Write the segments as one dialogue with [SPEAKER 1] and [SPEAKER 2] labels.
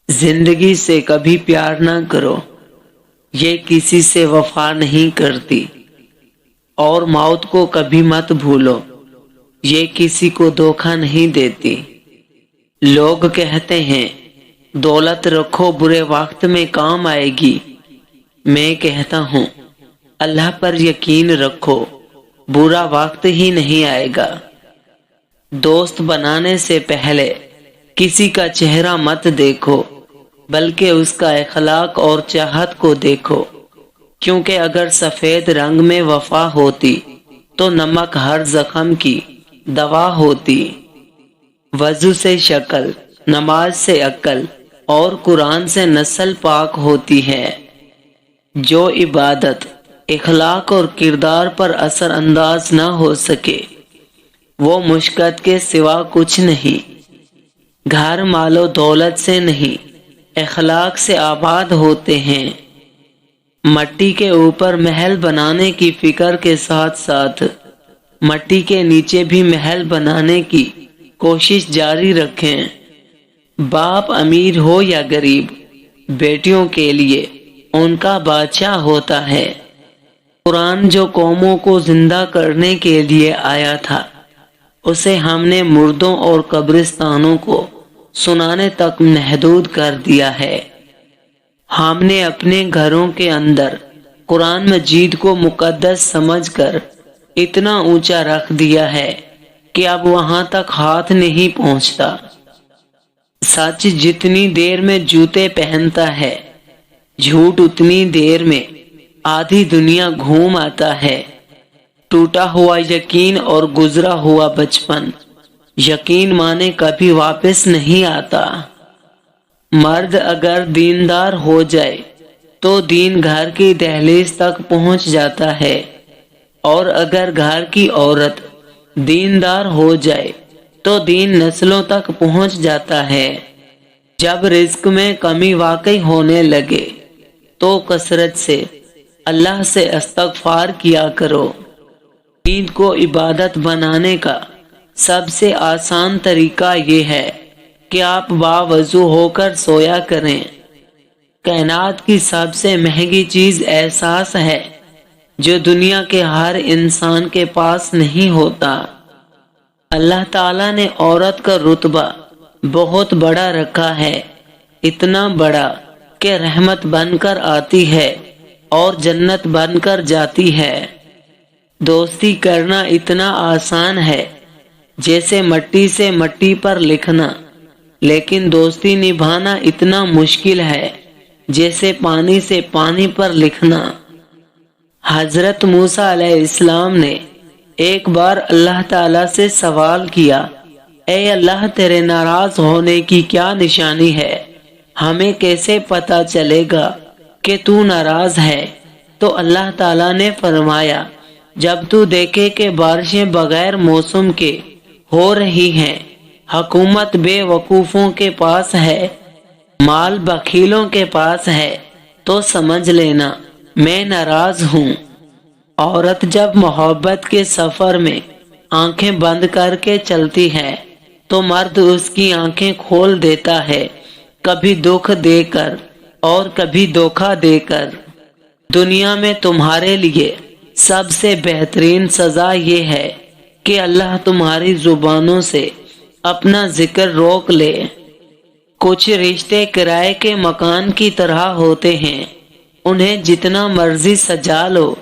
[SPEAKER 1] زندگی سے کبھی پیار نہ کرو، یہ کسی سے وفا نہیں کرتی، اور موت کو کبھی مت بھولو، یہ کسی کو دھوکہ نہیں دیتی۔ لوگ کہتے ہیں دولت رکھو برے وقت میں کام آئے گی، میں کہتا ہوں اللہ پر یقین رکھو، برا وقت ہی نہیں آئے گا۔ دوست بنانے سے پہلے کسی کا چہرہ مت دیکھو، بلکہ اس کا اخلاق اور چاہت کو دیکھو، کیونکہ اگر سفید رنگ میں وفا ہوتی تو نمک ہر زخم کی دوا ہوتی۔ وضو سے شکل، نماز سے عقل، اور قرآن سے نسل پاک ہوتی ہے۔ جو عبادت، اخلاق اور کردار پر اثر انداز نہ ہو سکے، وہ مشقت کے سوا کچھ نہیں۔ گھر مال و دولت سے نہیں، اخلاق سے آباد ہوتے ہیں۔ مٹی کے اوپر محل بنانے کی فکر کے ساتھ ساتھ مٹی کے نیچے بھی محل بنانے کی کوشش جاری رکھیں۔ باپ امیر ہو یا غریب، بیٹیوں کے لیے ان کا بادشاہ ہوتا ہے۔ قرآن جو قوموں کو زندہ کرنے کے لیے آیا تھا، اسے ہم نے مردوں اور قبرستانوں کو سنانے تک محدود کر دیا ہے۔ ہم نے اپنے گھروں کے اندر قرآن مجید کو مقدس سمجھ کر اتنا اونچا رکھ دیا ہے کہ اب وہاں تک ہاتھ نہیں پہنچتا۔ سچ جتنی دیر میں جوتے پہنتا ہے، جھوٹ اتنی دیر میں آدھی دنیا گھوم آتا ہے۔ ٹوٹا ہوا یقین اور گزرا ہوا بچپن، یقین مانے کبھی واپس نہیں آتا۔ مرد اگر دیندار ہو جائے تو دین گھر کی دہلیز تک پہنچ جاتا ہے، اور اگر گھر کی عورت دیندار ہو جائے تو دین نسلوں تک پہنچ جاتا ہے۔ جب رزق میں کمی واقع ہونے لگے تو کثرت سے اللہ سے استغفار کیا کرو۔ نیند کو عبادت بنانے کا سب سے آسان طریقہ یہ ہے کہ آپ باوضو ہو کر سویا کریں۔ کائنات کی سب سے مہنگی چیز احساس ہے، جو دنیا کے ہر انسان کے پاس نہیں ہوتا۔ اللہ تعالیٰ نے عورت کا رتبہ بہت بڑا رکھا ہے، اتنا بڑا کہ رحمت بن کر آتی ہے اور جنت بن کر جاتی ہے۔ دوستی کرنا اتنا آسان ہے جیسے مٹی سے مٹی پر لکھنا، لیکن دوستی نبھانا اتنا مشکل ہے جیسے پانی سے پانی پر لکھنا۔ حضرت موسیٰ علیہ السلام نے ایک بار اللہ تعالیٰ سے سوال کیا، اے اللہ، تیرے ناراض ہونے کی کیا نشانی ہے؟ ہمیں کیسے پتا چلے گا کہ تو ناراض ہے؟ تو اللہ تعالیٰ نے فرمایا، جب تو دیکھے کہ بارشیں بغیر موسم کے ہو رہی ہیں، حکومت بے وقوفوں کے پاس ہے، مال بخیلوں کے پاس ہے، تو سمجھ لینا میں ناراض ہوں۔ عورت جب محبت کے سفر میں آنکھیں بند کر کے چلتی ہے تو مرد اس کی آنکھیں کھول دیتا ہے، کبھی دکھ دے کر اور کبھی دھوکہ دے کر۔ دنیا میں تمہارے لیے سب سے بہترین سزا یہ ہے کہ اللہ تمہاری زبانوں سے اپنا ذکر روک لے۔ کچھ رشتے کرائے کے مکان کی طرح ہوتے ہیں، انہیں جتنا مرضی سجا لو،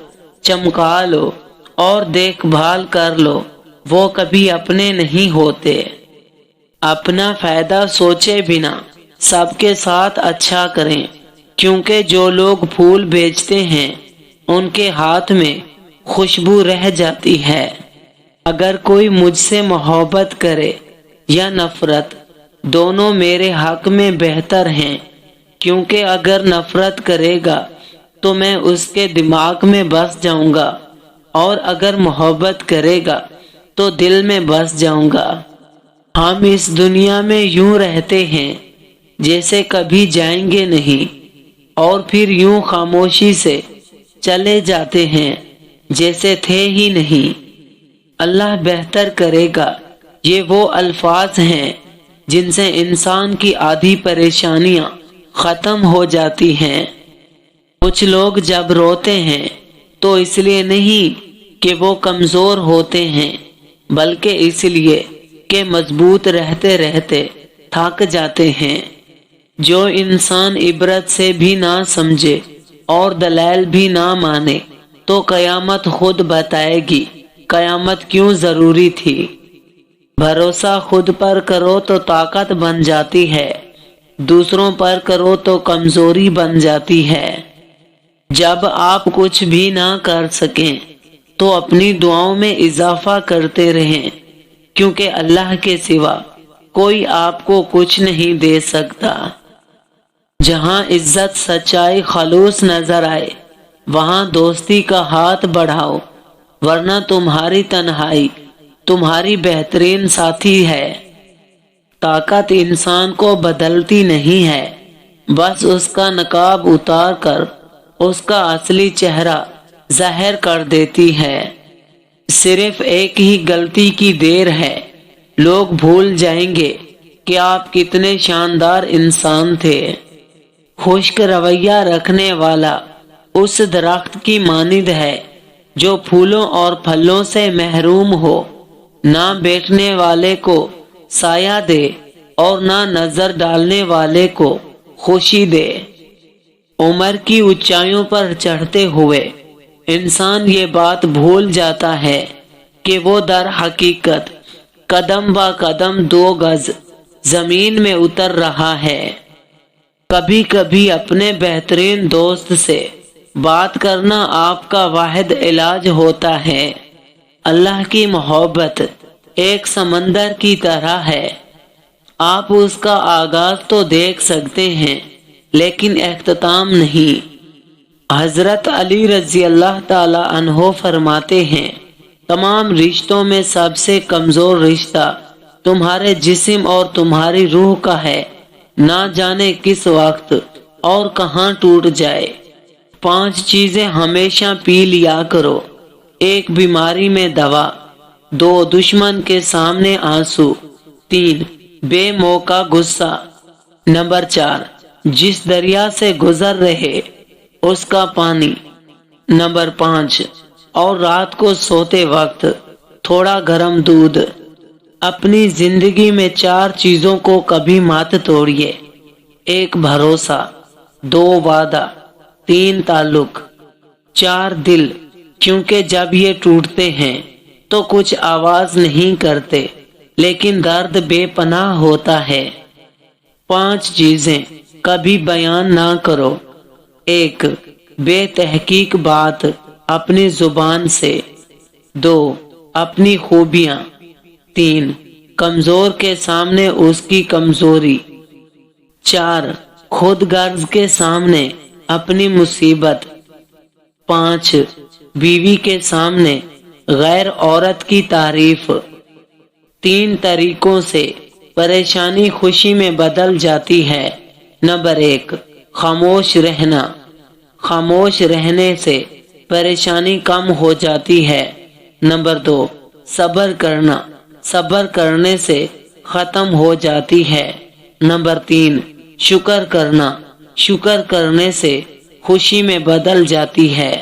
[SPEAKER 1] چمکا لو اور دیکھ بھال کر لو، وہ کبھی اپنے نہیں ہوتے۔ اپنا فائدہ سوچے بنا سب کے ساتھ اچھا کریں، کیونکہ جو لوگ پھول بیچتے ہیں ان کے ہاتھ میں خوشبو رہ جاتی ہے۔ اگر کوئی مجھ سے محبت کرے یا نفرت، دونوں میرے حق میں بہتر ہیں، کیونکہ اگر نفرت کرے گا تو میں اس کے دماغ میں بس جاؤں گا، اور اگر محبت کرے گا تو دل میں بس جاؤں گا۔ ہم اس دنیا میں یوں رہتے ہیں جیسے کبھی جائیں گے نہیں، اور پھر یوں خاموشی سے چلے جاتے ہیں جیسے تھے ہی نہیں۔ اللہ بہتر کرے گا، یہ وہ الفاظ ہیں جن سے انسان کی آدھی پریشانیاں ختم ہو جاتی ہیں۔ کچھ لوگ جب روتے ہیں تو اس لیے نہیں کہ وہ کمزور ہوتے ہیں، بلکہ اس لیے کہ مضبوط رہتے رہتے تھک جاتے ہیں۔ جو انسان عبرت سے بھی نہ سمجھے اور دلائل بھی نہ مانے تو قیامت خود بتائے گی قیامت کیوں ضروری تھی۔ بھروسہ خود پر کرو تو طاقت بن جاتی ہے، دوسروں پر کرو تو کمزوری بن جاتی ہے۔ جب آپ کچھ بھی نہ کر سکیں تو اپنی دعاؤں میں اضافہ کرتے رہیں، کیونکہ اللہ کے سوا کوئی آپ کو کچھ نہیں دے سکتا۔ جہاں عزت، سچائی، خلوص نظر آئے وہاں دوستی کا ہاتھ بڑھاؤ، ورنہ تمہاری تنہائی تمہاری بہترین ساتھی ہے۔ طاقت انسان کو بدلتی نہیں ہے، بس اس کا نقاب اتار کر اس کا اصلی چہرہ ظاہر کر دیتی ہے۔ صرف ایک ہی غلطی کی دیر ہے، لوگ بھول جائیں گے کہ آپ کتنے شاندار انسان تھے۔ خشک رویہ رکھنے والا اس درخت کی مانند ہے جو پھولوں اور پھلوں سے محروم ہو، نہ بیٹھنے والے کو سایہ دے اور نہ نظر ڈالنے والے کو خوشی دے۔ عمر کی اونچائیوں پر چڑھتے ہوئے انسان یہ بات بھول جاتا ہے کہ وہ در حقیقت قدم با قدم 2 گز زمین میں اتر رہا ہے۔ کبھی کبھی اپنے بہترین دوست سے بات کرنا آپ کا واحد علاج ہوتا ہے۔ اللہ کی محبت ایک سمندر کی طرح ہے، آپ اس کا آغاز تو دیکھ سکتے ہیں لیکن اختتام نہیں۔ حضرت علی رضی اللہ تعالی عنہ فرماتے ہیں، تمام رشتوں میں سب سے کمزور رشتہ تمہارے جسم اور تمہاری روح کا ہے، نہ جانے کس وقت اور کہاں ٹوٹ جائے۔ 5 چیزیں ہمیشہ پی لیا کرو: 1 بیماری میں دوا، 2 دشمن کے سامنے آنسو، 3 بے موقع غصہ، نمبر 4 جس دریا سے گزر رہے اس کا پانی، نمبر 5 اور رات کو سوتے وقت تھوڑا گرم دودھ۔ اپنی زندگی میں 4 چیزوں کو کبھی مت توڑیے: 1 بھروسہ، 2 وعدہ، 3 تعلق، 4 دل، کیونکہ جب یہ ٹوٹتے ہیں تو کچھ آواز نہیں کرتے لیکن درد بے پناہ ہوتا ہے۔ 5 چیزیں کبھی بیان نہ کرو: 1 بے تحقیق بات اپنی زبان سے، 2 اپنی خوبیاں، 3 کمزور کے سامنے اس کی کمزوری، 4 خود غرض کے سامنے اپنی مصیبت، 5 بیوی کے سامنے غیر عورت کی تعریف۔ 3 طریقوں سے پریشانی خوشی میں بدل جاتی ہے۔ نمبر 1 خاموش رہنا، خاموش رہنے سے پریشانی کم ہو جاتی ہے۔ نمبر 2 صبر کرنا، صبر کرنے سے ختم ہو جاتی ہے۔ نمبر 3 شکر کرنا، شکر کرنے سے خوشی میں بدل جاتی ہے۔